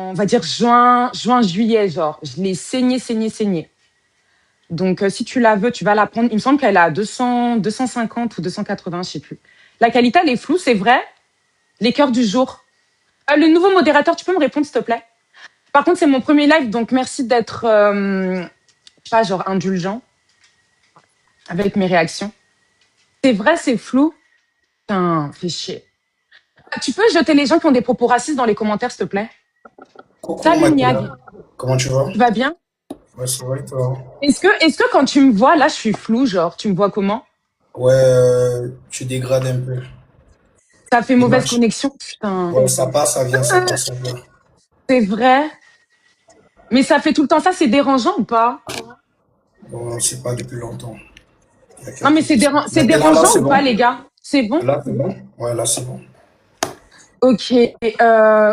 on va dire juillet, genre. Je l'ai saignée. Donc, si tu la veux, tu vas la prendre. Il me semble qu'elle est à 250 ou 280, je sais plus. La qualité, elle est floue, c'est vrai. Les cœurs du jour. Le nouveau modérateur, tu peux me répondre, s'il te plaît? Par contre, c'est mon premier live, donc merci d'être, pas genre indulgent avec mes réactions. C'est vrai, c'est flou. Putain, fais chier. Tu peux jeter les gens qui ont des propos racistes dans les commentaires, s'il te plaît? Coucou Salut Niag, Makina, comment tu vas? tu vas bien? Ouais, ça va et toi? Est-ce que quand tu me vois, là, je suis floue, genre, tu me vois comment? Ouais, tu dégrades un peu. Ça fait mauvaise L'image. connexion, putain. Ouais, ça part, ça vient, ça part, ça vient. C'est vrai. Mais ça fait tout le temps ça, c'est dérangeant ou pas? Bon, c'est pas depuis longtemps. Il y a Non, mais quelques instants. c'est Là, dérangeant c'est ou pas, bon? les gars? C'est bon? Là, c'est bon? Ouais, là, c'est bon. Ok.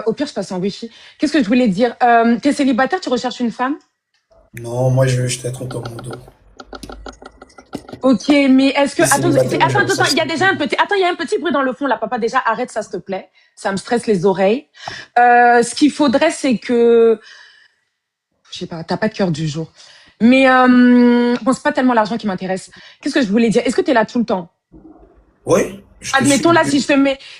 Au pire, je passe en wifi. Qu'est-ce que je voulais dire? T'es célibataire, tu recherches une femme? Non, moi, je veux juste être ton modo. Ok, mais est-ce que... Les Attends, célibataires, je attends, recherche il y a déjà un petit... Attends, il y a un petit bruit dans le fond, là, papa. Déjà, arrête ça, s'il te plaît. Ça me stresse les oreilles. Ce qu'il faudrait, c'est que... Je sais pas, t'as pas de cœur du jour. Mais bon, c'est pas tellement l'argent qui m'intéresse. Qu'est-ce que je voulais dire? Est-ce que t'es là tout le temps? Oui, je te suis Admettons, là, depuis.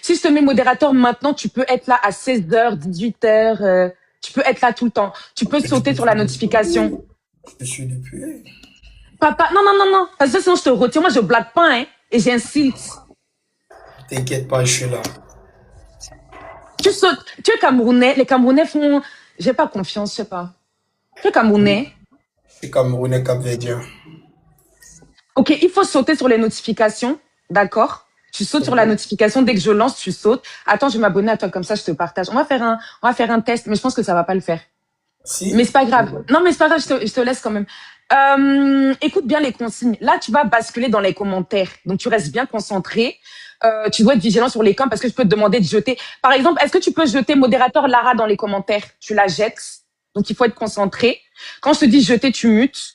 si je te mets modérateur maintenant, tu peux être là à 16h, 18h. Tu peux être là tout le temps. Tu peux Je te sauter sur la suis notification. depuis. Je te suis depuis. Papa, non, non, non, non. Parce que sinon, je te retire. Moi, je blague pas, hein. Et j'insulte. T'inquiète pas, je suis là. Tu sautes. Tu es Camerounais. Les Camerounais font... J'ai pas confiance, je sais pas. Tu es Camerounais. Je suis Camerounais Cap-Verdien. Ok, il faut sauter sur les notifications. D'accord? Tu sautes sur Ok. la notification. Dès que je lance, tu sautes. Attends, je vais m'abonner à toi. Comme ça, je te partage. On va faire un test. Mais je pense que ça va pas le faire. Mais Si? c'est pas grave. Non, mais c'est pas grave, je te laisse quand même. Écoute bien les consignes. Là, tu vas basculer dans les commentaires. Donc, tu restes bien concentré. Tu dois être vigilant sur les camps parce que je peux te demander de jeter. Par exemple, est-ce que tu peux jeter modérateur Lara dans les commentaires? Tu la jettes. Donc, il faut être concentré. Quand je te dis jeter, tu mutes.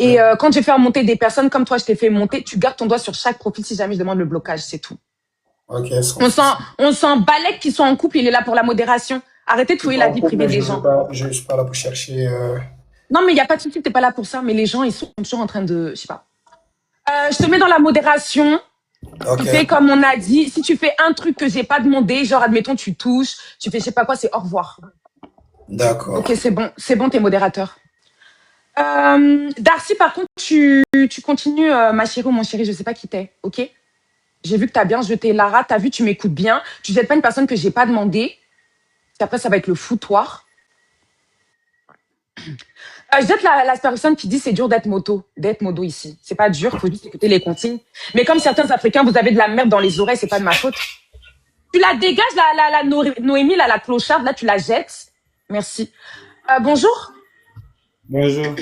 Et Ouais. quand je vais faire monter des personnes comme toi, je t'ai fait monter, tu gardes ton doigt sur chaque profil si jamais je demande le blocage, c'est tout. Ok, sans souci. On s'en balèque qu'ils sont en couple, il est là pour la modération. Arrêtez de Je suis fouiller pas la en vie couple, privée mais des gens. je suis pas là pour chercher. Non, mais il n'y a pas de souci, t'es pas là pour ça. Mais les gens, ils sont toujours en train de, je sais pas. Je te mets dans la modération. Tu Ok, fais comme on a dit. Si tu fais un truc que j'ai pas demandé, genre admettons tu touches, tu fais je sais pas quoi, c'est au revoir. d'accord. Ok, c'est bon, t'es modérateur. Darcy, par contre, tu continues, ma chérie ou mon chéri, je sais pas qui t'es, ok? J'ai vu que t'as bien jeté Lara, t'as vu, tu m'écoutes bien. Tu jettes pas une personne que j'ai pas demandé. Après, ça va être le foutoir. Je jette la personne qui dit c'est dur d'être modo ici. C'est pas dur, faut juste écouter les consignes. Mais comme certains Africains, vous avez de la merde dans les oreilles, c'est pas de ma faute. Tu la dégages, Noémie, là, la clocharde, là, tu la jettes. Merci. Bonjour. Bonjour.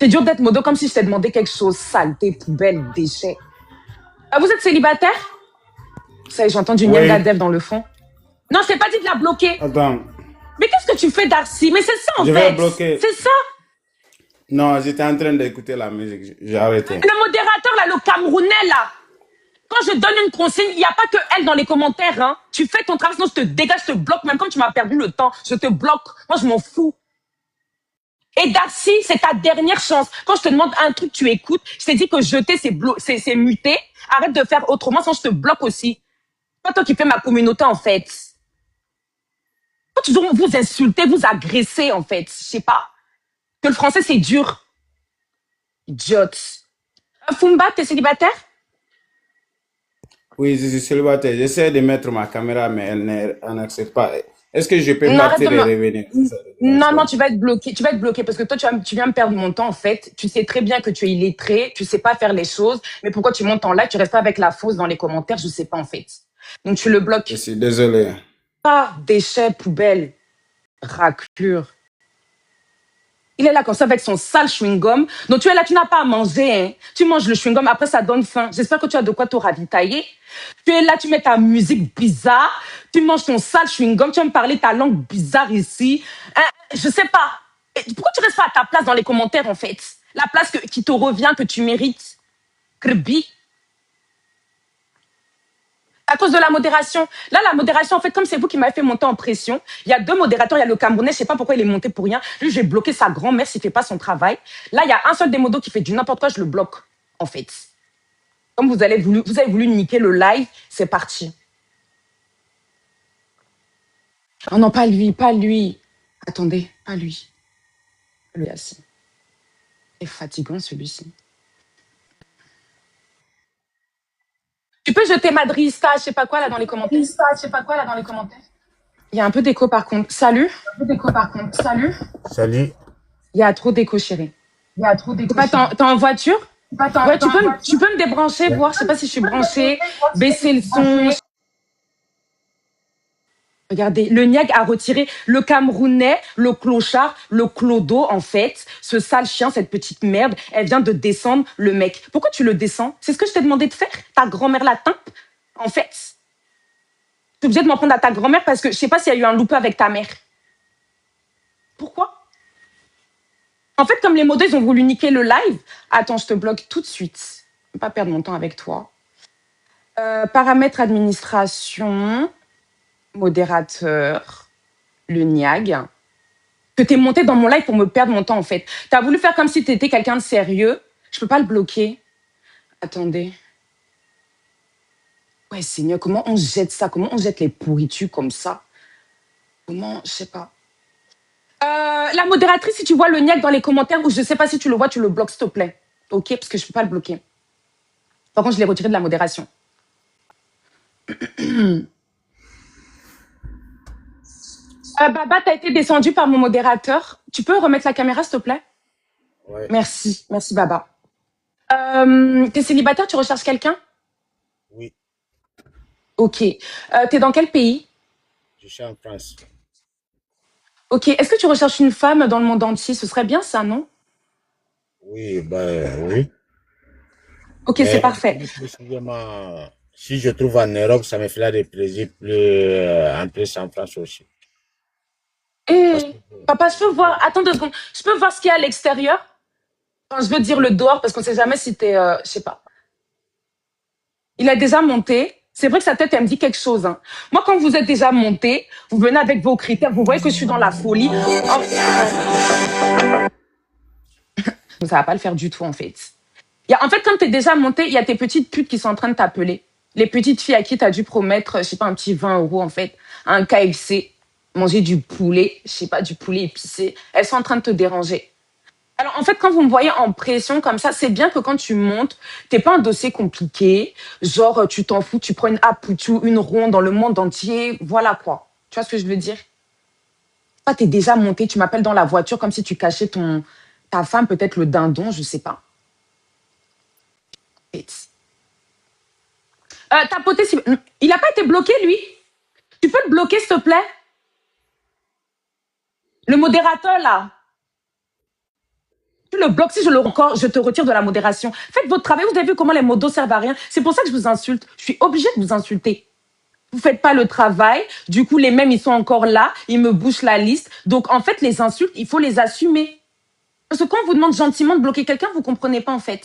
C'est dur d'être modo comme si je t'ai demandé quelque chose. Saleté, poubelle, déchet. Vous êtes célibataire? Ça y est, j'entends du Nyanga Oui. Dev dans le fond. Non, je t'ai pas dit de la bloquer. Attends, Mais qu'est-ce que tu fais, Darcy? Mais c'est ça, en je vais fait. bloquer. C'est ça. Non, j'étais en train d'écouter la musique. J'ai arrêté. Le modérateur, là, le Camerounais, là. Quand je donne une consigne, il n'y a pas que elle dans les commentaires. Hein. Tu fais ton travail, sinon je te dégage, je te bloque. Même quand tu m'as perdu le temps, je te bloque. Moi, je m'en fous. Et Darcy, c'est ta dernière chance. Quand je te demande un truc, tu écoutes. Je t'ai dit que jeter, c'est muter. Arrête de faire autrement, sinon je te bloque aussi. Pas toi qui fais ma communauté, en fait. Faut toujours vous insulter, vous agresser, en fait. Je sais pas. Que le français, c'est dur. Idiote. Fumba, t'es célibataire? Oui, je suis célibataire. J'essaie de mettre ma caméra, mais elle n'accepte pas. Est-ce que je peux Non, arrête de partir et me... revenir? Non, non, tu vas être bloqué. Tu vas être bloqué parce que toi, tu viens me perdre mon temps, en fait. Tu sais très bien que tu es illettré, tu sais pas faire les choses. Mais pourquoi tu montes en live, tu restes pas avec la fausse dans les commentaires, je sais pas, en fait. Donc, tu le Je bloques. suis désolé. Pas déchet, poubelle, raclure. Il est là comme ça avec son sale chewing-gum. Donc, tu es là, tu n'as pas à manger, hein. Tu manges le chewing-gum, après, ça donne faim. J'espère que tu as de quoi te ravitailler. Tu es là, tu mets ta musique bizarre. Tu manges ton sale chewing-gum. Tu vas me parler ta langue bizarre ici. Hein, je sais pas. Pourquoi tu restes pas à ta place dans les commentaires, en fait? La place qui te revient, que tu mérites. Krbi. À cause de la modération. Là, la modération, en fait, comme c'est vous qui m'avez fait monter en pression, il y a 2 modérateurs, il y a le Camerounais, je sais pas pourquoi il est monté pour rien. Lui, j'ai bloqué sa grand-mère s'il fait pas son travail. Là, il y a un seul des modos qui fait du n'importe quoi, je le bloque, en fait. Comme vous avez voulu niquer le live, c'est parti. Oh non, pas lui, pas lui. Attendez, pas lui. Lui, assis. C'est fatigant, celui-ci. Tu peux jeter Madrista, je sais pas quoi, là, dans les commentaires. Il y a un peu d'écho, par contre. Salut. Salut. Il y a trop d'écho, chérie. T'es en voiture? Ouais, tu peux me débrancher, voir, je sais pas si je suis branchée, baisser le son. Regardez, le Niag a retiré le Camerounais, le clochard, le clodo, en fait. Ce sale chien, cette petite merde, elle vient de descendre le mec. Pourquoi tu le descends? C'est ce que je t'ai demandé de faire? Ta grand-mère la timpe, en fait. T'es obligé de m'en prendre à ta grand-mère parce que je sais pas s'il y a eu un loupé avec ta mère. Pourquoi? En fait, comme les modos, ils ont voulu niquer le live. Attends, je te bloque tout de suite. Je vais pas perdre mon temps avec toi. Paramètres administration, modérateur, le Niag. Que t'es monté dans mon live pour me perdre mon temps, en fait. T'as voulu faire comme si t'étais quelqu'un de sérieux. Je peux pas le bloquer. Attendez. Ouais, Seigneur, comment on jette ça? Comment on jette les pourritures comme ça? Comment? Je sais pas. La modératrice, si tu vois le Niag dans les commentaires, ou je sais pas si tu le vois, tu le bloques, s'il te plaît. Ok, parce que je peux pas le bloquer. Par contre, je l'ai retiré de la modération. Baba, t'as été descendu par mon modérateur. Tu peux remettre la caméra, s'il te plaît? Ouais. Merci, Baba. T'es célibataire, tu recherches quelqu'un? Oui, Ok. T'es dans quel pays? je suis en France. Ok. Est-ce que tu recherches une femme dans le monde entier? Ce serait bien ça, non? Oui, ben oui. Ok, c'est parfait. Plus précisément, si je trouve en Europe, ça me fera des plaisirs en plus en France aussi. Parce que, Papa, je peux voir. Attends 2 secondes. Je peux voir ce qu'il y a à l'extérieur? Enfin, je veux dire le dehors parce qu'on sait jamais si t'es. Je sais pas. Il a déjà monté. C'est vrai que sa tête, elle me dit quelque chose. Hein. Moi, quand vous êtes déjà monté, vous venez avec vos critères. Vous voyez que je suis dans la folie. Oh. Ça va pas le faire du tout, en fait. En fait, quand t'es déjà monté, il y a tes petites putes qui sont en train de t'appeler. Les petites filles à qui t'as dû promettre, je sais pas, un petit 20 €, en fait. Un KFC. Manger du poulet. Je sais pas, du poulet épicé. Elles sont en train de te déranger. Alors, en fait, quand vous me voyez en pression comme ça, c'est bien que quand tu montes, t'es pas un dossier compliqué. Genre, tu t'en fous, tu prends une Aputu, une ronde dans le monde entier. Voilà, quoi. Tu vois ce que je veux dire? Toi, t'es déjà monté, tu m'appelles dans la voiture comme si tu cachais ta femme, peut-être le dindon, je sais pas. Ta poté, il a pas été bloqué, lui? Tu peux le bloquer, s'il te plaît? Le modérateur, là. Tu le bloques, si je le encore, je te retire de la modération. Faites votre travail, vous avez vu comment les modos servent à rien. C'est pour ça que je vous insulte. Je suis obligée de vous insulter. Vous faites pas le travail, du coup les mêmes ils sont encore là, ils me bouchent la liste. Donc en fait les insultes, il faut les assumer. Parce que quand on vous demande gentiment de bloquer quelqu'un, vous comprenez pas en fait.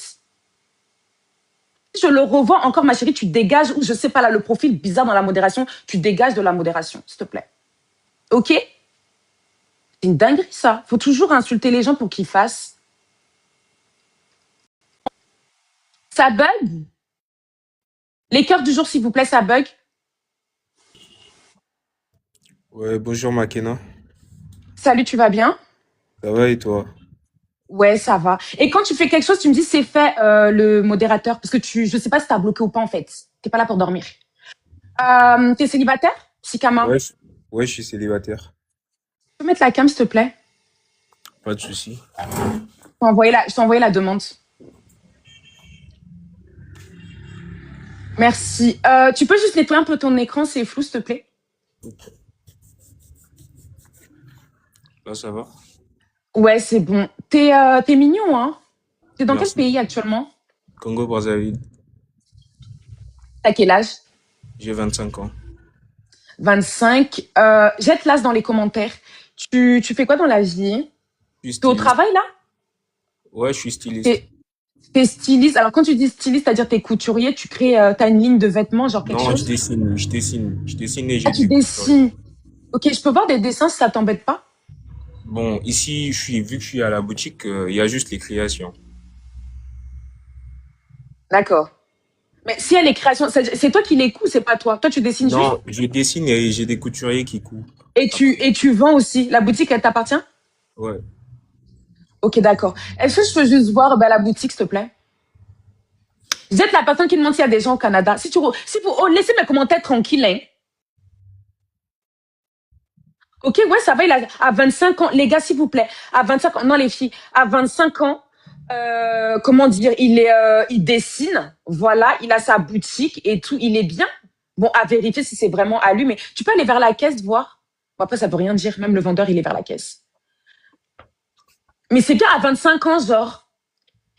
Si je le revois encore, ma chérie, tu dégages, ou je sais pas là, le profil bizarre dans la modération, tu dégages de la modération, s'il te plaît. Ok? C'est une dinguerie ça. Faut toujours insulter les gens pour qu'ils fassent. Ça bug? Les cœurs du jour, s'il vous plaît, ça bug? Ouais, bonjour Makena. Salut, tu vas bien? Ça va et toi? Ouais, ça va. Et quand tu fais quelque chose, tu me dis c'est fait le modérateur parce que je sais pas si t'as bloqué ou pas en fait. T'es pas là pour dormir. T'es célibataire, Sikama? Ouais, ouais, je suis célibataire. Tu peux mettre la cam s'il te plaît? Pas de souci. Je t'ai envoyé la demande. Merci. Tu peux juste nettoyer un peu ton écran, c'est flou s'il te plaît? Là, ça va? Ouais, c'est bon. T'es mignon, hein? T'es dans quel Merci. pays actuellement? Congo Brazzaville. T'as quel âge? J'ai 25 ans. 25. Jette l'as dans les commentaires. Tu fais quoi dans la vie? Je suis T'es au styliste. travail là? Ouais, je suis styliste. T'es T'es styliste. Alors, quand tu dis styliste, c'est-à-dire t'es couturier, tu crées, t'as une ligne de vêtements, genre quelque Non, chose? je dessine et Ah, tu j'exécute. dessines. Ok, je peux voir des dessins si ça t'embête pas? Bon, ici, vu que je suis à la boutique, il y a juste les créations. D'accord. Mais si elle est création, c'est toi qui les couds, c'est pas toi. Toi, tu dessines juste Non, je dessine et j'ai des couturiers qui coupent après. et tu vends aussi. La boutique, elle t'appartient? Ouais. Ok, d'accord. Est-ce que je peux juste voir la boutique, s'il te plaît? Vous êtes la personne qui demande s'il y a des gens au Canada. Si vous, oh, laissez mes commentaires tranquilles, hein. Ok, ouais, ça va, il a, à 25 ans, les gars, s'il vous plaît, à 25 ans, non, les filles, à 25 ans, comment dire, il dessine, voilà, il a sa boutique et tout, il est bien. Bon, à vérifier si c'est vraiment à lui, mais tu peux aller vers la caisse, voir. Bon, après, ça veut rien dire, même le vendeur, il est vers la caisse. Mais c'est bien à 25 ans, genre.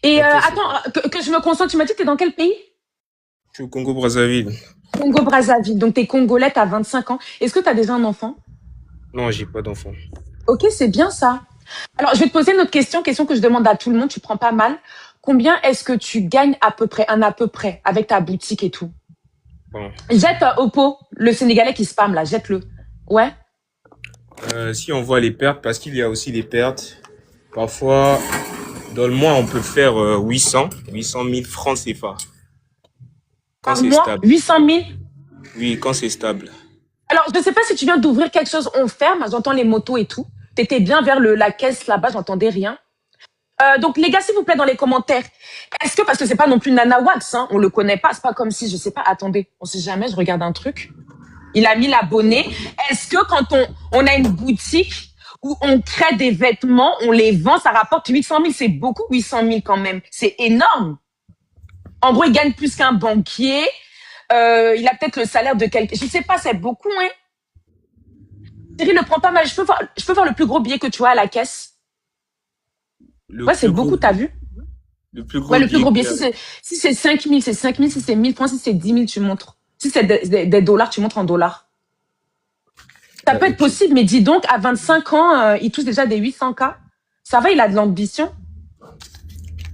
Et Ok, c'est bon. attends, que je me concentre, tu m'as dit que t'es dans quel pays? Je suis au Congo-Brazzaville. Congo-Brazzaville, donc t'es congolais, t'as 25 ans. Est-ce que t'as déjà un enfant? Non, j'ai pas d'enfant. Ok, c'est bien ça. Alors, je vais te poser une autre question que je demande à tout le monde, tu prends pas mal. Combien est-ce que tu gagnes à peu près, avec ta boutique et tout? Bon. Jette au pot, le Sénégalais qui spam là, jette-le. Ouais. Si on voit les pertes, parce qu'il y a aussi les pertes, parfois, dans le mois, on peut faire 800 000 francs CFA. Quand Par c'est mois, stable. 800 000. Oui, quand c'est stable. Alors, je ne sais pas si tu viens d'ouvrir quelque chose, on ferme, j'entends les motos et tout. T'étais bien vers la caisse là-bas, j'entendais rien. Donc, les gars, s'il vous plaît, dans les commentaires, est-ce que, parce que c'est pas non plus Nana Wax, hein, on le connaît pas, c'est pas comme si, je sais pas, attendez, on sait jamais, je regarde un truc. Il a mis l'abonné. Est-ce que quand on a une boutique où on crée des vêtements, on les vend, ça rapporte 800 000, c'est beaucoup 800 000 quand même, c'est énorme. En gros, il gagne plus qu'un banquier, il a peut-être le salaire de quelqu'un, je sais pas, c'est beaucoup, hein. Thierry, ne prends pas mal, je peux voir le plus gros billet que tu as à la caisse. Le Ouais, c'est plus gros, beaucoup, t'as vu? le plus Ouais, gros le plus billet gros qu'il billet. y a. Si c'est 5 000, c'est 5 000. Si c'est 1000 francs, si c'est 10 000, tu montres. Si c'est des dollars, tu montres en dollars. Ça peut être Ok. possible, mais dis donc, à 25 ans, il touche déjà des 800K. Ça va, il a de l'ambition.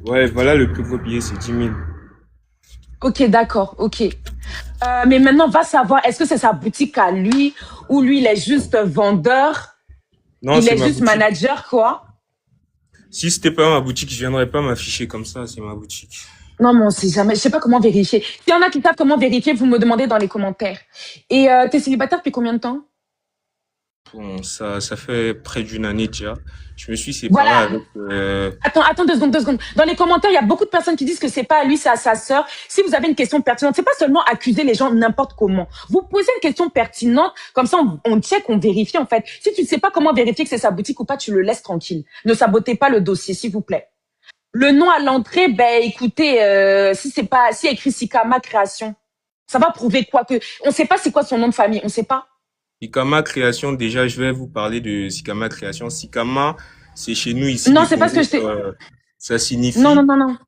Ouais, voilà, le plus gros billet, c'est 10 000. Ok, d'accord, ok. Mais maintenant, va savoir, est-ce que c'est sa boutique à lui ou lui, il est juste vendeur, Non, il c'est est ma juste boutique. manager, quoi. Si c'était pas ma boutique, je viendrais pas m'afficher comme ça, c'est ma boutique. Non, mais on sait jamais. Je sais pas comment vérifier. S'il y en a qui savent comment vérifier, vous me demandez dans les commentaires. Et t'es célibataire depuis combien de temps? Bon, ça fait près d'une année déjà. Je me suis séparé Voilà. avec... Attends 2 secondes, 2 secondes. Dans les commentaires, il y a beaucoup de personnes qui disent que c'est pas à lui, c'est à sa sœur. Si vous avez une question pertinente, c'est pas seulement accuser les gens n'importe comment. Vous posez une question pertinente, comme ça on check, on vérifie en fait. Si tu ne sais pas comment vérifier que c'est sa boutique ou pas, tu le laisses tranquille. Ne sabotez pas le dossier, s'il vous plaît. Le nom à l'entrée, ben écoutez, si c'est pas, si il y a écrit Sikama Création, ça va prouver quoi que, on sait pas c'est quoi son nom de famille, on sait pas. Sikama Création, déjà, je vais vous parler de Sikama Création. Sikama, c'est chez nous ici Non, au c'est pas ce que Congo. je t'ai. Ça Non, non, signifie... non, non.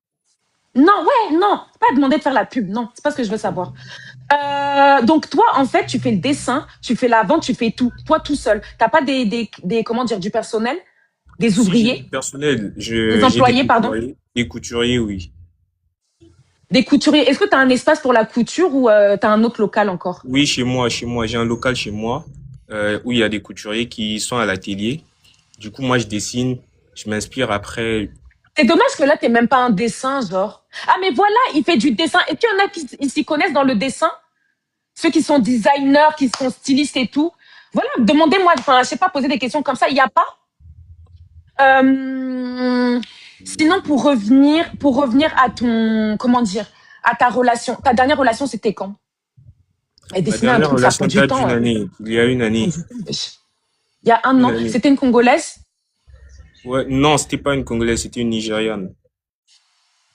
Non, ouais, non. C'est pas demander de faire la pub. Non, c'est pas ce que je veux savoir. Donc toi, en fait, tu fais le dessin, tu fais la vente, tu fais tout. Toi, tout seul. T'as pas comment dire, du personnel, des Si j'ai du ouvriers, personnel, des j'ai des employés, pardon, couturiers. Des couturiers, oui. des couturiers. Est-ce que tu as un espace pour la couture ou tu as un autre local encore? Oui, chez moi. J'ai un local chez moi où il y a des couturiers qui sont à l'atelier. Du coup, moi, je dessine, je m'inspire après. C'est dommage que là, t'es même pas un dessin, genre. Ah, mais voilà, il fait du dessin. Et puis, il y en a qui s'y connaissent dans le dessin. Ceux qui sont designers, qui sont stylistes et tout. Voilà, demandez-moi, enfin, je sais pas, poser des questions comme ça, il n'y a pas. Sinon, pour revenir à ton, comment dire, à ta relation. Ta dernière relation, c'était quand? Et Ma dessiner un dernière truc, ça relation prend du date temps. d'une année. Il y a une année. Il y a un Une an. année. C'était une Congolaise? Ouais, non, c'était pas une Congolaise, c'était une Nigériane.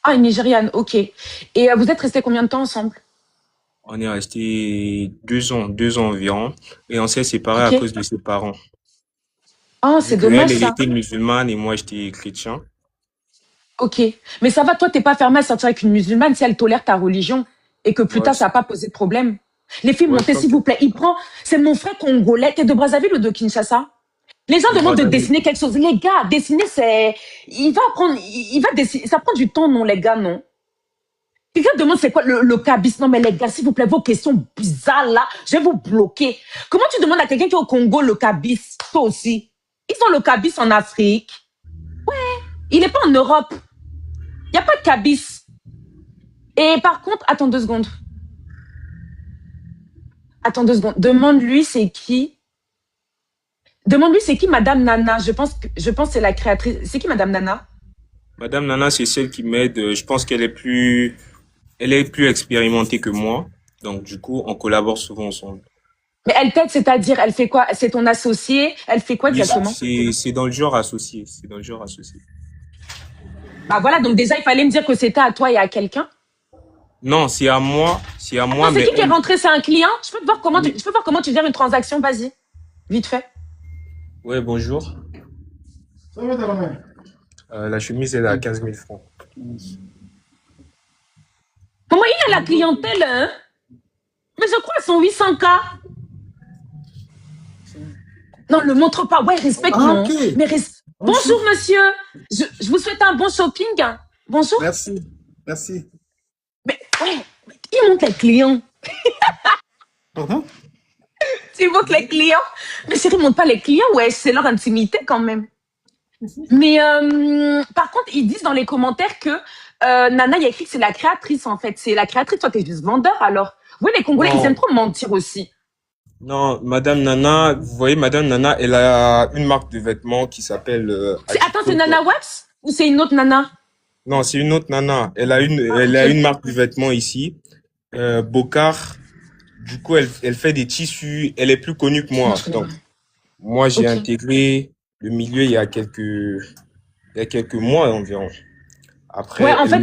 Ah, une Nigériane, ok. Et vous êtes restés combien de temps ensemble? On est resté 2 ans environ, et on s'est séparés à Ok. cause de ses parents. Oh, Vu c'est qu'elle, dommage elle ça. était musulmane et moi, j'étais chrétien. Ok. Mais ça va, toi, t'es pas fermé à sortir avec une musulmane si elle tolère ta religion et que plus Ouais, tard, ça n'a pas posé de problème. Les filles, ouais, montez, s'il vous plaît. C'est mon frère congolais. T'es de Brazzaville ou de Kinshasa? Les gens Je vois demandent de dans les... dessiner quelque chose. Les gars, dessiner, c'est... Il va apprendre... Il va dessiner... Ça prend du temps, non, les gars, non? Quelqu'un demande c'est quoi le cabis. Non, mais les gars, s'il vous plaît, vos questions bizarres, là, je vais vous bloquer. Comment tu demandes à quelqu'un qui est au Congo le cabis? Toi aussi. Ils ont le cabis en Afrique. Il n'est pas en Europe. Il n'y a pas de cabis. Et par contre, attends 2 secondes. Attends 2 secondes. Demande-lui c'est qui. Demande-lui c'est qui Madame Nana. Je pense que c'est la créatrice. C'est qui Madame Nana? Madame Nana, c'est celle qui m'aide. Je pense qu'elle est plus... Elle est plus expérimentée que moi. Donc, du coup, on collabore souvent ensemble. Mais elle t'aide, c'est-à-dire, elle fait quoi? C'est ton associé? Elle fait quoi Oui, exactement? c'est dans le genre associé. C'est dans le genre associé. Bah voilà, donc déjà, il fallait me dire que c'était à toi et à quelqu'un. Non, c'est à moi. C'est à moi, Non, c'est mais qui est rentré? C'est un client? Je peux voir comment Oui. je peux voir comment tu gères une transaction, vas-y. Vite fait. Ouais, bonjour. Ça va dans la main. La chemise, elle est à 15 000 francs. Comment il y a la clientèle, hein? Mais je crois qu'ils sont 800K. Non, le montre pas. Ouais, respecte, non. Ok. Mais bonjour, monsieur. Je vous souhaite un bon shopping. Bonjour. Merci. Merci. Mais, ouais, il montre les clients. Pardon? Tu montres les clients. Mais chérie, montre pas les clients. Ouais, c'est leur intimité quand même. Mais par contre, ils disent dans les commentaires que Nana, il y a écrit que c'est la créatrice, en fait. C'est la créatrice. Toi, t'es juste vendeur, alors. Oui, les Congolais, ils aiment trop mentir aussi. Non, Madame Nana, vous voyez, Madame Nana, elle a une marque de vêtements qui s'appelle... Attends, c'est Nana Wax ou c'est une autre Nana? Non, c'est une autre Nana. Elle a une marque de vêtements ici, Bocard. Du coup, elle fait des tissus. Elle est plus connue que moi. Donc, moi, j'ai intégré le milieu il y a quelques mois environ. Après, Ouais, en fait,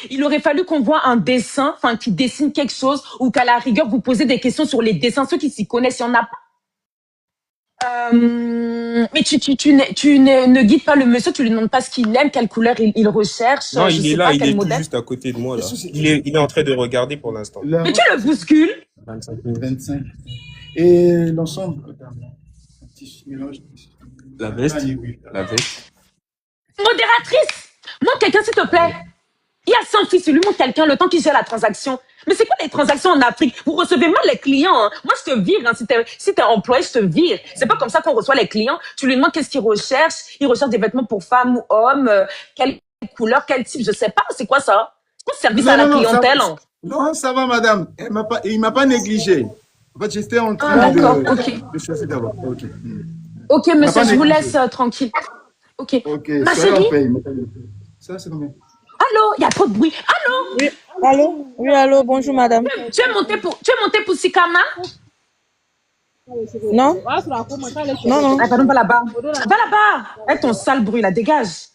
il aurait fallu qu'on voit un dessin, enfin, qui dessine quelque chose, ou qu'à la rigueur, vous posez des questions sur les dessins, ceux qui s'y connaissent, il y en a pas. Mais tu ne guides pas le monsieur, tu lui demandes pas ce qu'il aime, quelle couleur il recherche. Non, je il sais est là, pas il quel est tout modèle. juste à côté de moi, là. Il est en train de regarder pour l'instant. Mais tu le bouscules. 25. Et l'ensemble, un petit mélange. La veste. La veste. Modératrice, montre quelqu'un, s'il te plaît. Il y a 100 fils, lui montre quelqu'un le temps qu'il gère la transaction. Mais c'est quoi les transactions en Afrique? Vous recevez mal les clients. Hein. Moi, je te vire. Hein. Si t'es employé, je te vire. C'est pas comme ça qu'on reçoit les clients. Tu lui demandes qu'est-ce qu'il recherche. Il recherche des vêtements pour femmes ou hommes. Quelle couleur, quel type, je sais pas. C'est quoi ça? C'est quoi ce service à la clientèle? Non, ça va, madame. Il m'a pas négligé. En fait, j'étais en train de choisir d'abord. Ok, monsieur, je vous laisse tranquille. Ok. Ma chérie. Ça, c'est combien? Allô, il y a trop de bruit. Allô? Oui, allô? Oui, allô, bonjour madame. Tu es monté pour Sikama? Non? Non. Ah, pardon, va là-bas. Va là-bas. Avec ton sale bruit, là, dégage.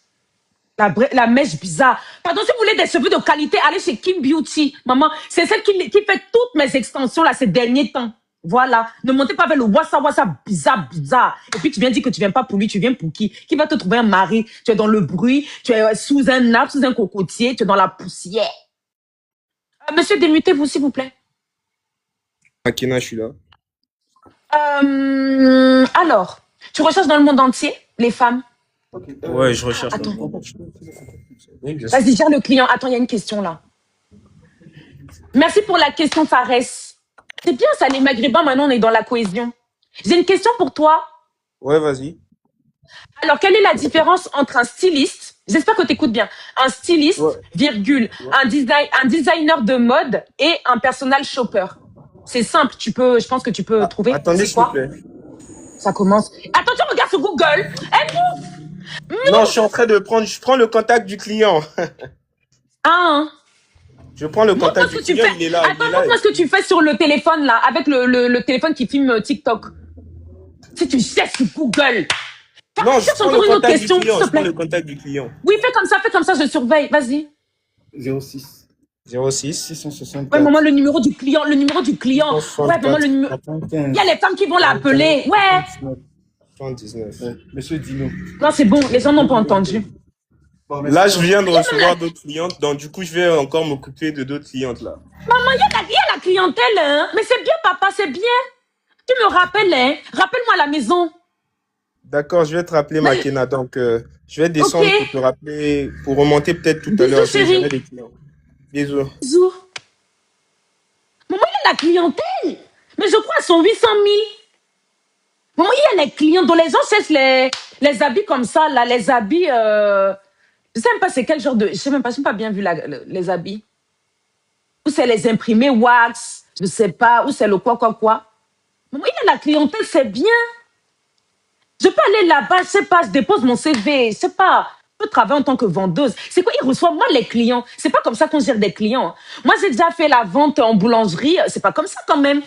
La mèche bizarre. Pardon, si vous voulez des cheveux de qualité, allez chez Kim Beauty. Maman, c'est celle qui fait toutes mes extensions, là, ces derniers temps. Voilà. Ne montez pas vers le WhatsApp bizarre. Et puis, tu viens dire que tu viens pas pour lui, tu viens pour qui? Qui va te trouver un mari? Tu es dans le bruit, tu es sous un arbre, sous un cocotier, tu es dans la poussière. Monsieur, démutez-vous, s'il vous plaît. Akina, je suis là. Alors, tu recherches dans le monde entier les femmes? Ouais, je recherche. Attends. Oui, bien sûr. Vas-y, gère le client. Attends, il y a une question là. Merci pour la question, Fares. C'est bien ça, les Maghrébins, maintenant on est dans la cohésion. J'ai une question pour toi. Ouais, vas-y. Alors, quelle est la différence entre un styliste, j'espère que tu écoutes bien, un styliste, un designer de mode et un personal shopper? C'est simple, je pense que tu peux trouver. Attendez, s'il vous plaît. Ça commence. Attends, tu regardes sur Google. Non, je suis en train de je prends le contact du client. Je prends le contact du client, il est là. Attends, montre-moi ce que tu fais sur le téléphone, là, avec le téléphone qui filme TikTok. Si tu cherches sur Google. Non, je prends le contact du client. Oui, fais comme ça, je surveille. Vas-y. 06. 664. Ouais, maman, le numéro du client. Ouais, maman, le numéro. Il y a les femmes qui vont l'appeler. Ouais. 79. Monsieur Dino. Non, c'est bon, les gens n'ont pas entendu. Là, je viens de recevoir d'autres clientes, donc du coup, je vais encore m'occuper de d'autres clientes là. Maman, il y a la clientèle, hein. Mais c'est bien, papa, c'est bien. Tu me rappelles, hein. Rappelle-moi à la maison. D'accord, je vais te rappeler, Mais- Makena. Donc, je vais descendre Ok. pour te rappeler, pour remonter peut-être tout à Bisous, l'heure. chérie. J'aurai des clients. Bisous. Bisous. Maman, il y a la clientèle. Mais je crois qu'ils sont 800 000. Maman, il y a les clients dont les gens cherchent les habits comme ça, là, les habits. Je sais même pas c'est quel genre de. Je sais même pas, je n'ai pas bien vu les habits. Ou c'est les imprimés wax, je sais pas. Ou c'est le quoi. Maman, il y a la clientèle, c'est bien. Je peux aller là-bas, je sais pas, je dépose mon CV, je sais pas. Je peux travailler en tant que vendeuse. C'est quoi, ils reçoivent moi les clients. C'est pas comme ça qu'on gère des clients. Moi, j'ai déjà fait la vente en boulangerie. C'est pas comme ça quand même.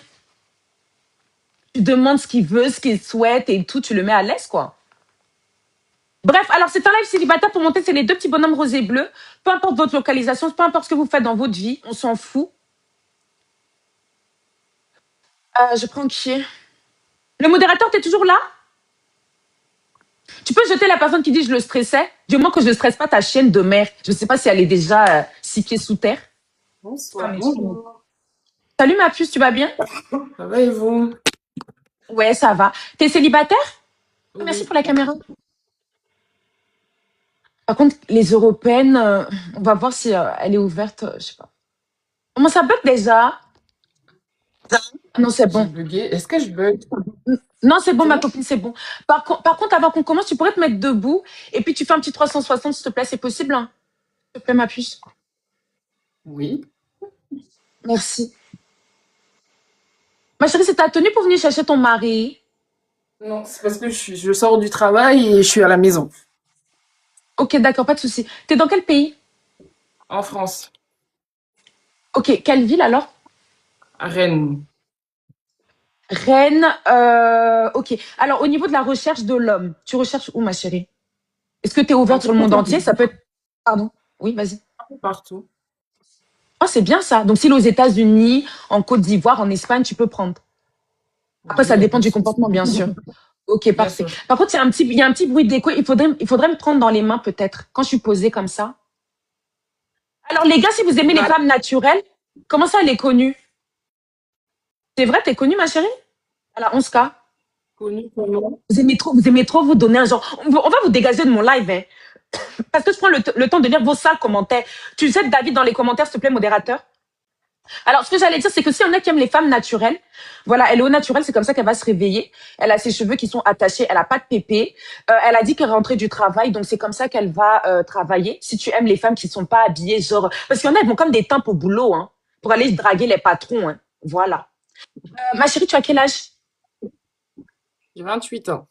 Tu demandes ce qu'il veut, ce qu'il souhaite et tout, tu le mets à l'aise, quoi. Bref, alors c'est un live célibataire pour monter, c'est les deux petits bonhommes roses et bleus. Peu importe votre localisation, peu importe ce que vous faites dans votre vie, on s'en fout. Je prends qui? Le modérateur, t'es toujours là? Tu peux jeter la personne qui dit je le stressais, du moment que je ne stresse pas ta chienne de mère. Je ne sais pas si elle est déjà 6 pieds sous terre. Bonsoir. Ah, mais Bonjour. Salut ma puce, tu vas bien? Ça va et vous? Ouais, ça va. T'es célibataire? Oui. Merci pour la caméra. Par contre, les européennes, on va voir si elle est ouverte, je sais pas. Comment ça bug déjà? Ah non, c'est J'ai bon. bugué. Est-ce que je bug? Non, c'est bon, C'est ma bon? copine, c'est bon. Par contre, avant qu'on commence, tu pourrais te mettre debout et puis tu fais un petit 360, s'il te plaît, c'est possible, hein? S'il te plaît, ma puce. Oui. Merci. Ma chérie, c'est ta tenue pour venir chercher ton mari? Non, c'est parce que je sors du travail et je suis à la maison. Ok, d'accord, pas de souci. T'es dans quel pays? En France. Ok, quelle ville alors? À Rennes. Rennes. Ok. Alors, au niveau de la recherche de l'homme, tu recherches où, ma chérie? Est-ce que tu es Un ouverte peu sur le monde partout. entier? Ça peut être. Pardon. Oui, vas-y. Un peu partout. Oh, c'est bien ça. Donc, si aux États-Unis, en Côte d'Ivoire, en Espagne, tu peux prendre. Après, Oui, ça y a dépend pas de du souci. comportement, bien sûr. Ok, Bien parfait. sûr. Par contre, il y a un petit bruit d'écho. Il faudrait me prendre dans les mains, peut-être, quand je suis posée comme ça. Alors, les gars, si vous aimez les femmes naturelles, comment ça, elle est connue? C'est vrai, t'es connue, ma chérie? Elle a 11K. Connu comment? Vous aimez trop vous donner un genre. On va vous dégager de mon live, hein. Parce que je prends le temps de lire vos sales commentaires. Tu sais, David, dans les commentaires, s'il te plaît, modérateur. Alors, ce que j'allais dire, c'est que s'il y en a qui aiment les femmes naturelles, voilà, elle est au naturel, c'est comme ça qu'elle va se réveiller. Elle a ses cheveux qui sont attachés, elle a pas de pépé. Elle a dit qu'elle rentrait du travail, donc c'est comme ça qu'elle va travailler. Si tu aimes les femmes qui sont pas habillées, genre... Parce qu'il y en a, elles vont comme des tempes au boulot, hein, pour aller draguer les patrons, hein. Voilà. Ma chérie, tu as quel âge? J'ai 28 ans.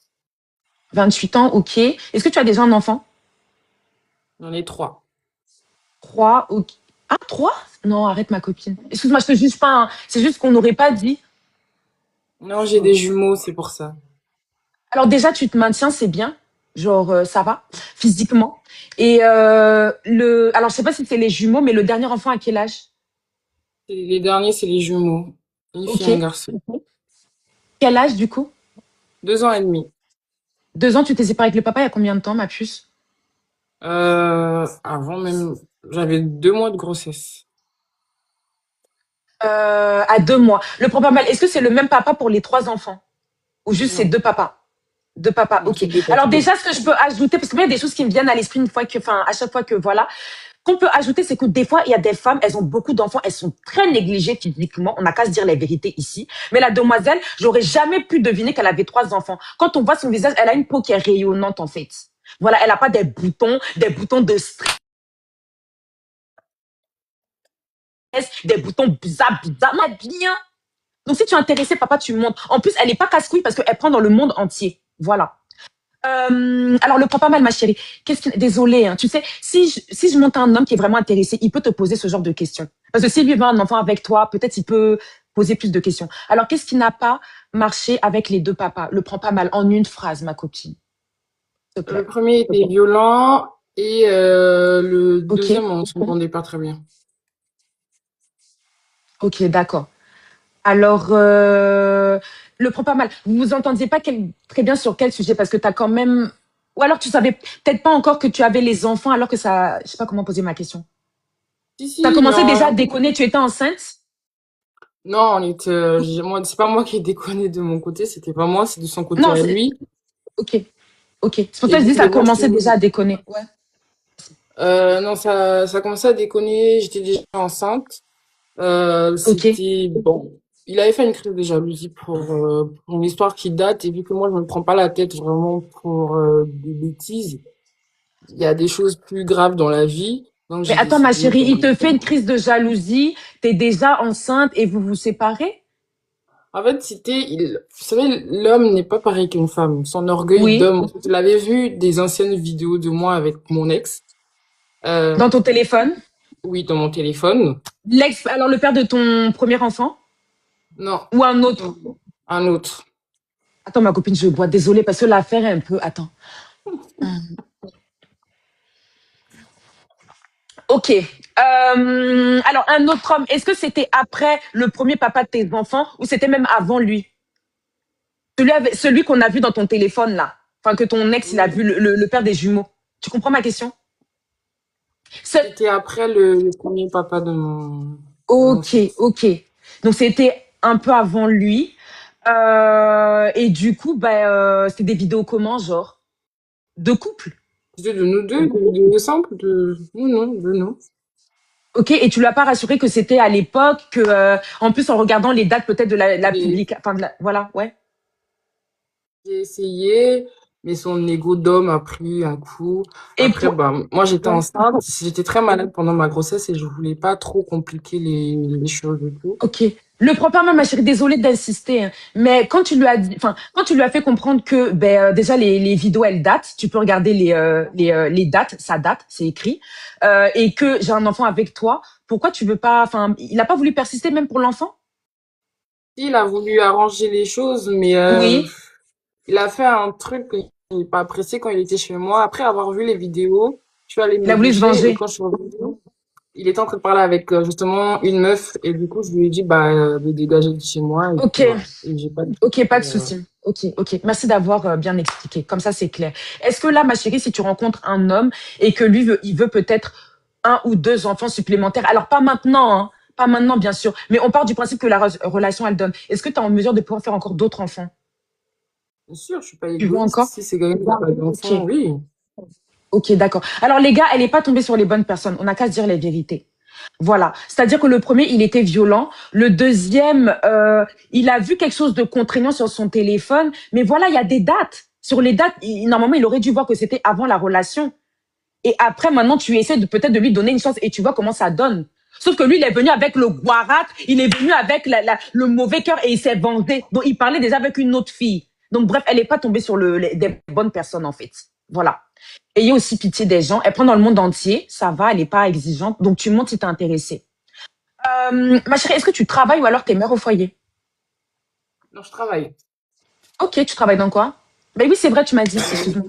28 ans, ok. Est-ce que tu as déjà un enfant? J'en ai 3. 3, ok. Ah, 3? Non, arrête ma copine. Excuse-moi, je te juge pas, hein. C'est juste qu'on n'aurait pas dit. Non, j'ai des jumeaux, c'est pour ça. Alors déjà, tu te maintiens, c'est bien. Genre, ça va, physiquement. Et alors, je sais pas si c'est les jumeaux, mais le dernier enfant, à quel âge? Les derniers, c'est les jumeaux. Une fille et un Ok. garçon. Quel âge, du coup? 2 ans et demi. 2 ans, tu t'es séparé avec le papa il y a combien de temps, ma puce? Avant même, j'avais 2 mois de grossesse. À 2 mois. Le papa mal, est-ce que c'est le même papa pour les 3 enfants? Ou juste c'est Non, 2 papas? 2 papas, non, ok. c'est 2 Alors papas. déjà, ce que je peux ajouter, parce que moi, il y a des choses qui me viennent à l'esprit une fois que, enfin, à chaque fois que, voilà, qu'on peut ajouter, c'est que des fois, il y a des femmes, elles ont beaucoup d'enfants, elles sont très négligées physiquement. On n'a qu'à se dire les vérités ici. Mais la demoiselle, j'aurais jamais pu deviner qu'elle avait 3 enfants. Quand on voit son visage, elle a une peau qui est rayonnante, en fait. Voilà, elle n'a pas des boutons de stress, des boutons bizarres, mais bien. Donc, si tu es intéressé, papa, tu montes. En plus, elle n'est pas casse-couille parce qu'elle prend dans le monde entier. Voilà. Alors, le prends pas mal, ma chérie. Désolée, hein. Tu sais, si je monte un homme qui est vraiment intéressé, il peut te poser ce genre de questions. Parce que s'il veut un enfant avec toi, peut-être il peut poser plus de questions. Alors, qu'est-ce qui n'a pas marché avec les 2 papas? Le prends pas mal en une phrase, ma copine. S'il te Le plaît. premier était violent et le Ok. deuxième, on s'entendait pas très bien. Ok, d'accord. Alors, le prends pas mal. Vous vous entendiez pas très bien sur quel sujet parce que tu as quand même... Ou alors tu savais peut-être pas encore que tu avais les enfants alors que ça... Je sais pas comment poser ma question. Si, Tu as si, commencé déjà à non. déconner, tu étais enceinte? Non, moi, c'est pas moi qui ai déconné de mon côté, c'était pas moi, c'est de son côté Non, à lui. ok. Ok. C'est pour Et ça que je du dis coup, ça ben, moi, commençait déjà à déconner. Ouais. non, ça a commencé à déconner. J'étais déjà enceinte. Ok. C'était bon. Il avait fait une crise de jalousie pour une histoire qui date. Et vu que moi, je me prends pas la tête vraiment pour des bêtises, il y a des choses plus graves dans la vie. Donc, Mais j'ai attends, ma décidé. chérie, il te fait une crise de jalousie, t'es déjà enceinte et vous vous séparez? En fait, vous savez, l'homme n'est pas pareil qu'une femme. Son orgueil Oui. d'homme. Je l'avais vu des anciennes vidéos de moi avec mon ex. Euh, Dans ton téléphone? oui, dans mon téléphone. Alors le père de ton premier enfant? Non, Ou un autre? un autre. Attends, ma copine, je bois. Désolée, parce que l'affaire est un peu... Attends. Ok. Alors, un autre homme, est-ce que c'était après le premier papa de tes enfants ou c'était même avant lui? Celui qu'on a vu dans ton téléphone, là. Enfin, que ton ex, il a vu le père des jumeaux. Tu comprends ma question? C'était après le premier papa de mon Ok, fils. ok. Donc, c'était un peu avant lui. Et du coup, c'était des vidéos comment, genre? De couple? C'était de nous deux, de simple, de nous, non, de nous. Ok, et tu lui as pas rassuré que c'était à l'époque, que en plus en regardant les dates peut-être de la J'ai publication, enfin voilà, ouais. j'ai essayé, mais son ego d'homme a pris un coup. Et Après, pour, bah, moi, j'étais ouais, enceinte. J'étais très malade pendant ma grossesse et je voulais pas trop compliquer les choses et tout. ok. Le prends pas mal, ma chérie, désolée d'insister, hein, mais quand tu lui as dit, enfin, quand tu lui as fait comprendre que déjà les vidéos elles datent, tu peux regarder les dates, ça date, c'est écrit, et que j'ai un enfant avec toi, pourquoi tu veux pas, enfin, il a pas voulu persister même pour l'enfant? Il a voulu arranger les choses, mais Oui, il a fait un truc que je n'ai pas apprécié quand il était chez moi. Après avoir vu les vidéos, je suis allée il me a voulu se doucher et venger. quand je suis revenue, il était en train de parler avec justement une meuf et du coup je lui ai dit bah de dégager de chez moi et Ok, puis voilà. Et j'ai pas ok, pas de euh, souci. Ok, ok. Merci d'avoir bien expliqué. Comme ça, c'est clair. Est-ce que là, ma chérie, si tu rencontres un homme et que lui il veut peut-être un ou deux enfants supplémentaires, alors pas maintenant, hein, pas maintenant, bien sûr, mais on part du principe que la relation, elle donne. Est-ce que tu es en mesure de pouvoir faire encore d'autres enfants? bien sûr, je suis pas Tu veux égoïste. encore? Si c'est quelqu'un qui a pas Ok, d'enfant, oui. ok, d'accord. Alors les gars, elle n'est pas tombée sur les bonnes personnes. On n'a qu'à se dire les vérités. Voilà. C'est-à-dire que le premier, il était violent. Le deuxième, il a vu quelque chose de contraignant sur son téléphone. Mais voilà, il y a des dates. Sur les dates, normalement, il aurait dû voir que c'était avant la relation. Et après, maintenant, tu essaies de peut-être de lui donner une chance et tu vois comment ça donne. Sauf que lui, il est venu avec le guarat, il est venu avec le mauvais cœur et il s'est vengé. Donc, il parlait déjà avec une autre fille. Donc, bref, elle n'est pas tombée sur des bonnes personnes, en fait. Voilà. Ayez aussi pitié des gens. Elle prend dans le monde entier. Ça va, elle n'est pas exigeante. Donc, tu montes si t'es intéressé. Ma chérie, est-ce que tu travailles ou alors t'es mère au foyer? Non, je travaille. Ok, tu travailles dans quoi? Ben oui, c'est vrai, tu m'as dit. Excuse-moi.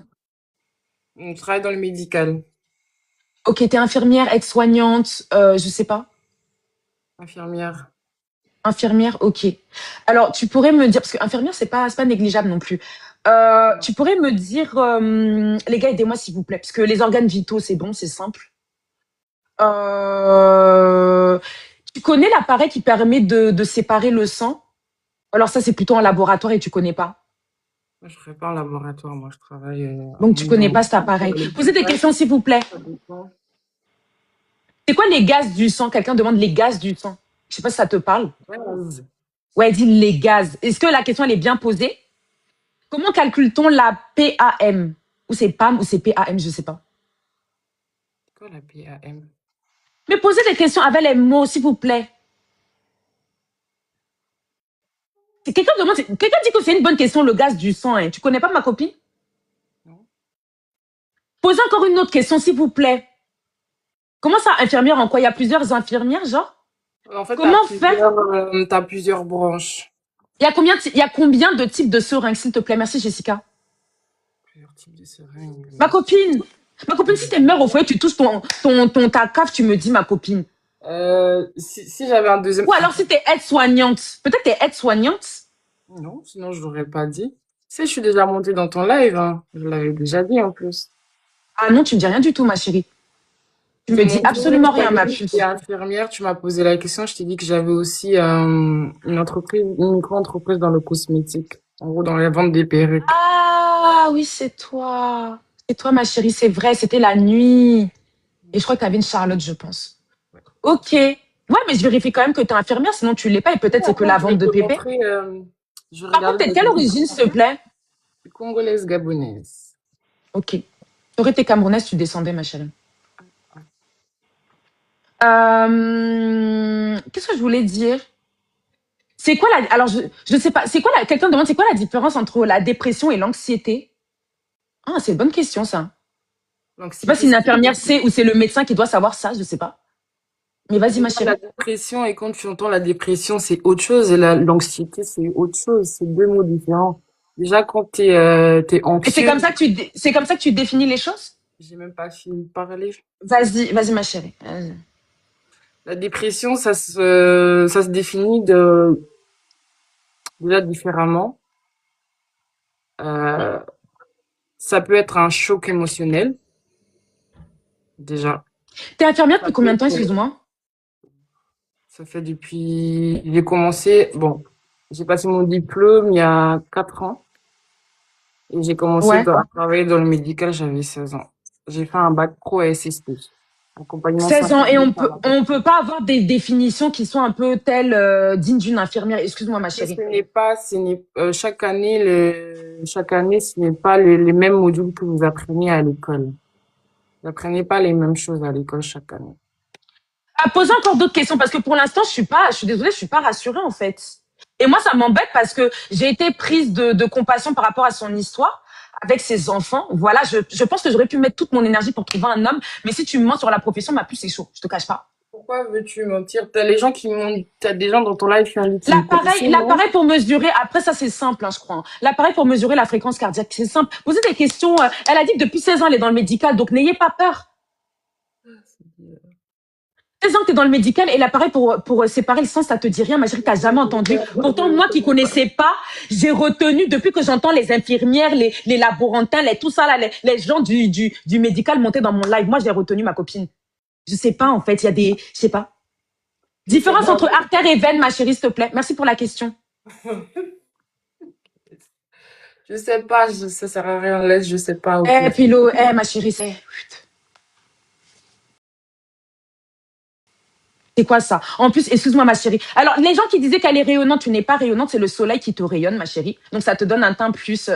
Je travaille dans le médical, Ok, t'es infirmière, aide-soignante, je sais pas. infirmière. Infirmière, ok. Alors, tu pourrais me dire, parce que infirmière, c'est pas négligeable non plus. Tu pourrais me dire, les gars, aidez-moi s'il vous plaît, parce que les organes vitaux, c'est bon, c'est simple. Euh, Tu connais l'appareil qui permet de séparer le sang? Alors ça, c'est plutôt en laboratoire et tu connais pas. Moi, je ferai pas en laboratoire, moi je travaille à Donc tu connais maison. pas cet appareil. Posez des questions s'il vous plaît. Ça dépend. C'est quoi les gaz du sang? Quelqu'un demande les gaz du sang. Je sais pas si ça te parle. Ouais, Ouais, elle dit les gaz. Est-ce que la question elle est bien posée? Comment calcule-t-on la PAM? Ou c'est PAM ou c'est PAM, je sais pas. c'est quoi la PAM? Mais posez des questions avec les mots, s'il vous plaît. Quelqu'un dit que c'est une bonne question, le gaz du sang. Hein. Tu connais pas ma copine? Non. Posez encore une autre question, s'il vous plaît. Comment ça, infirmière en quoi? Il y a plusieurs infirmières, genre? En fait, Comment faire? t'as plusieurs branches. Il y a combien de types de seringues, s'il te plaît? Merci, Jessica. Plusieurs types de seringues. Ma copine, si t'es mère au foyer, tu touches ta cave, tu me dis ma copine. Si j'avais un deuxième. Ou alors si t'es aide-soignante. Peut-être t'es aide-soignante. Non, sinon je l'aurais pas dit. Tu sais, je suis déjà montée dans ton live, hein. Je l'avais déjà dit en plus. Ah non, tu me dis rien du tout, ma chérie. Tu me dis absolument rien, ma puce. Tu es infirmière, tu m'as posé la question, je t'ai dit que j'avais aussi une micro-entreprise dans le cosmétique. En gros, dans la vente des perruques. Ah, Ah oui, c'est toi. C'est toi, ma chérie, c'est vrai, c'était la nuit. Et je crois que tu avais une Charlotte, je pense. Ok. Ouais, mais je vérifie quand même que tu es infirmière, sinon tu l'es pas. Et peut-être c'est que la vente de pépé. Je Par contre, t'es de quelle origine, s'il te plaît? Congolaise, gabonaise. Ok. Tu aurais été camerounaise, tu descendais, ma chérie. Qu'est-ce que je voulais dire? C'est quoi la... Alors, je sais pas. C'est quoi la... Quelqu'un demande, c'est quoi la différence entre la dépression et l'anxiété? Ah, c'est une bonne question, ça. Je sais pas si une infirmière sait ou c'est le médecin qui doit savoir ça, je sais pas. Mais vas-y, ma chérie. La dépression, et quand tu entends la dépression, c'est autre chose, et l'anxiété, c'est autre chose. C'est deux mots différents. Déjà, quand t'es anxieux... Et c'est comme ça que tu définis les choses? J'ai même pas fini de parler. Vas-y, ma chérie. Vas-y. La dépression, ça se définit déjà différemment. Ça peut être un choc émotionnel, déjà. T'es infirmière depuis combien de temps, excuse-moi? Ça fait depuis... J'ai commencé... Bon, j'ai passé mon diplôme il y a 4 ans. Et j'ai commencé à travailler dans le médical, j'avais 16 ans. J'ai fait un bac pro à SSP. 16 ans, et on peut pas avoir des définitions qui sont un peu telles dignes d'une infirmière. Excuse-moi, ma chérie. Chaque année, ce n'est pas les mêmes modules que vous apprenez à l'école. Vous n'apprenez pas les mêmes choses à l'école chaque année. Posez encore d'autres questions, parce que pour l'instant, je suis désolée, je suis pas rassurée, en fait. Et moi, ça m'embête parce que j'ai été prise de compassion par rapport à son histoire avec ses enfants. Voilà, je pense que j'aurais pu mettre toute mon énergie pour trouver un homme, mais si tu me mens sur la profession, ma puce, c'est chaud, je te cache pas. Pourquoi veux-tu mentir? T'as des gens dans ton live qui ont dit... L'appareil pour mesurer, après ça c'est simple, hein, je crois. L'appareil pour mesurer la fréquence cardiaque, c'est simple. Posez des questions. Elle a dit que depuis 16 ans, elle est dans le médical, donc n'ayez pas peur. 16 ans que t'es dans le médical et l'appareil pour séparer le sang, ça te dit rien, ma chérie, t'as jamais entendu. Pourtant, moi qui connaissais pas, j'ai retenu, depuis que j'entends les infirmières, les laborantins, tout ça là, les gens du médical monter dans mon live, moi j'ai retenu, ma copine. Je sais pas, en fait, il y a des, je sais pas. Différence entre artère et veine, ma chérie, s'il te plaît. Merci pour la question. Je sais pas, ça sert à rien, laisse, je sais pas. Pilo, ma chérie, c'est quoi ça? En plus, excuse-moi, ma chérie. Alors, les gens qui disaient qu'elle est rayonnante, tu n'es pas rayonnante, c'est le soleil qui te rayonne, ma chérie. Donc, ça te donne un teint plus...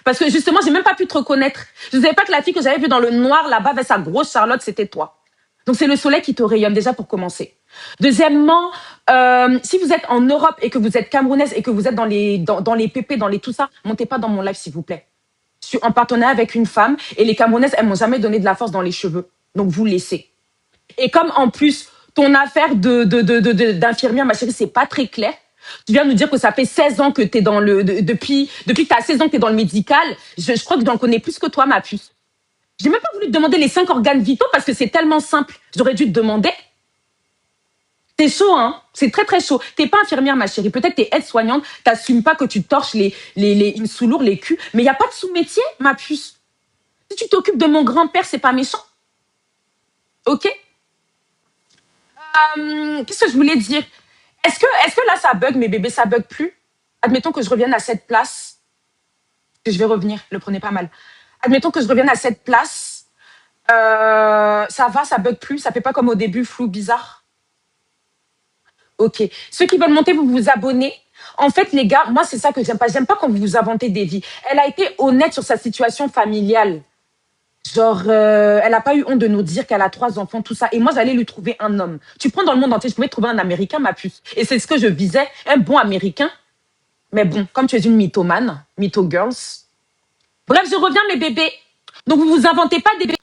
Parce que justement, j'ai même pas pu te reconnaître. Je ne savais pas que la fille que j'avais vue dans le noir, là-bas, avec sa grosse Charlotte, c'était toi. Donc, c'est le soleil qui te rayonne, déjà, pour commencer. Deuxièmement, si vous êtes en Europe et que vous êtes camerounaise et que vous êtes dans les pépés, dans les tout ça, montez pas dans mon live, s'il vous plaît. Je suis en partenariat avec une femme et les camerounaises, elles m'ont jamais donné de la force dans les cheveux. Donc, vous laissez. Et comme, en plus, ton affaire d'infirmière, ma chérie, c'est pas très clair. Tu viens nous dire que ça fait 16 ans que t'es dans depuis que t'as 16 ans que t'es dans le médical. Je crois que j'en connais plus que toi, ma puce. J'ai même pas voulu te demander les 5 organes vitaux parce que c'est tellement simple. J'aurais dû te demander. C'est chaud, hein. C'est très, très chaud. T'es pas infirmière, ma chérie. Peut-être t'es aide-soignante. T'assumes pas que tu torches une sous-lourd, les culs. Mais y a pas de sous-métier, ma puce. Si tu t'occupes de mon grand-père, c'est pas méchant. Ok? Qu'est-ce que je voulais dire? Est-ce que là, ça bug, mes bébés, ça bug plus? Admettons que je revienne à cette place. Que je vais revenir, le prenez pas mal. Admettons que je revienne à cette place. Ça va, ça bug plus? Ça fait pas comme au début, flou, bizarre? Ok. Ceux qui veulent monter, vous vous abonnez. En fait, les gars, moi, c'est ça que j'aime pas. J'aime pas quand vous vous inventez des vies. Elle a été honnête sur sa situation familiale. Genre, elle a pas eu honte de nous dire qu'elle a 3 enfants, tout ça. Et moi, j'allais lui trouver un homme. Tu prends dans le monde entier, je pouvais trouver un Américain, ma puce. Et c'est ce que je visais, un bon Américain. Mais bon, comme tu es une mythomane, mytho girls. Bref, je reviens, mes bébés. Donc, vous vous inventez pas des bébés.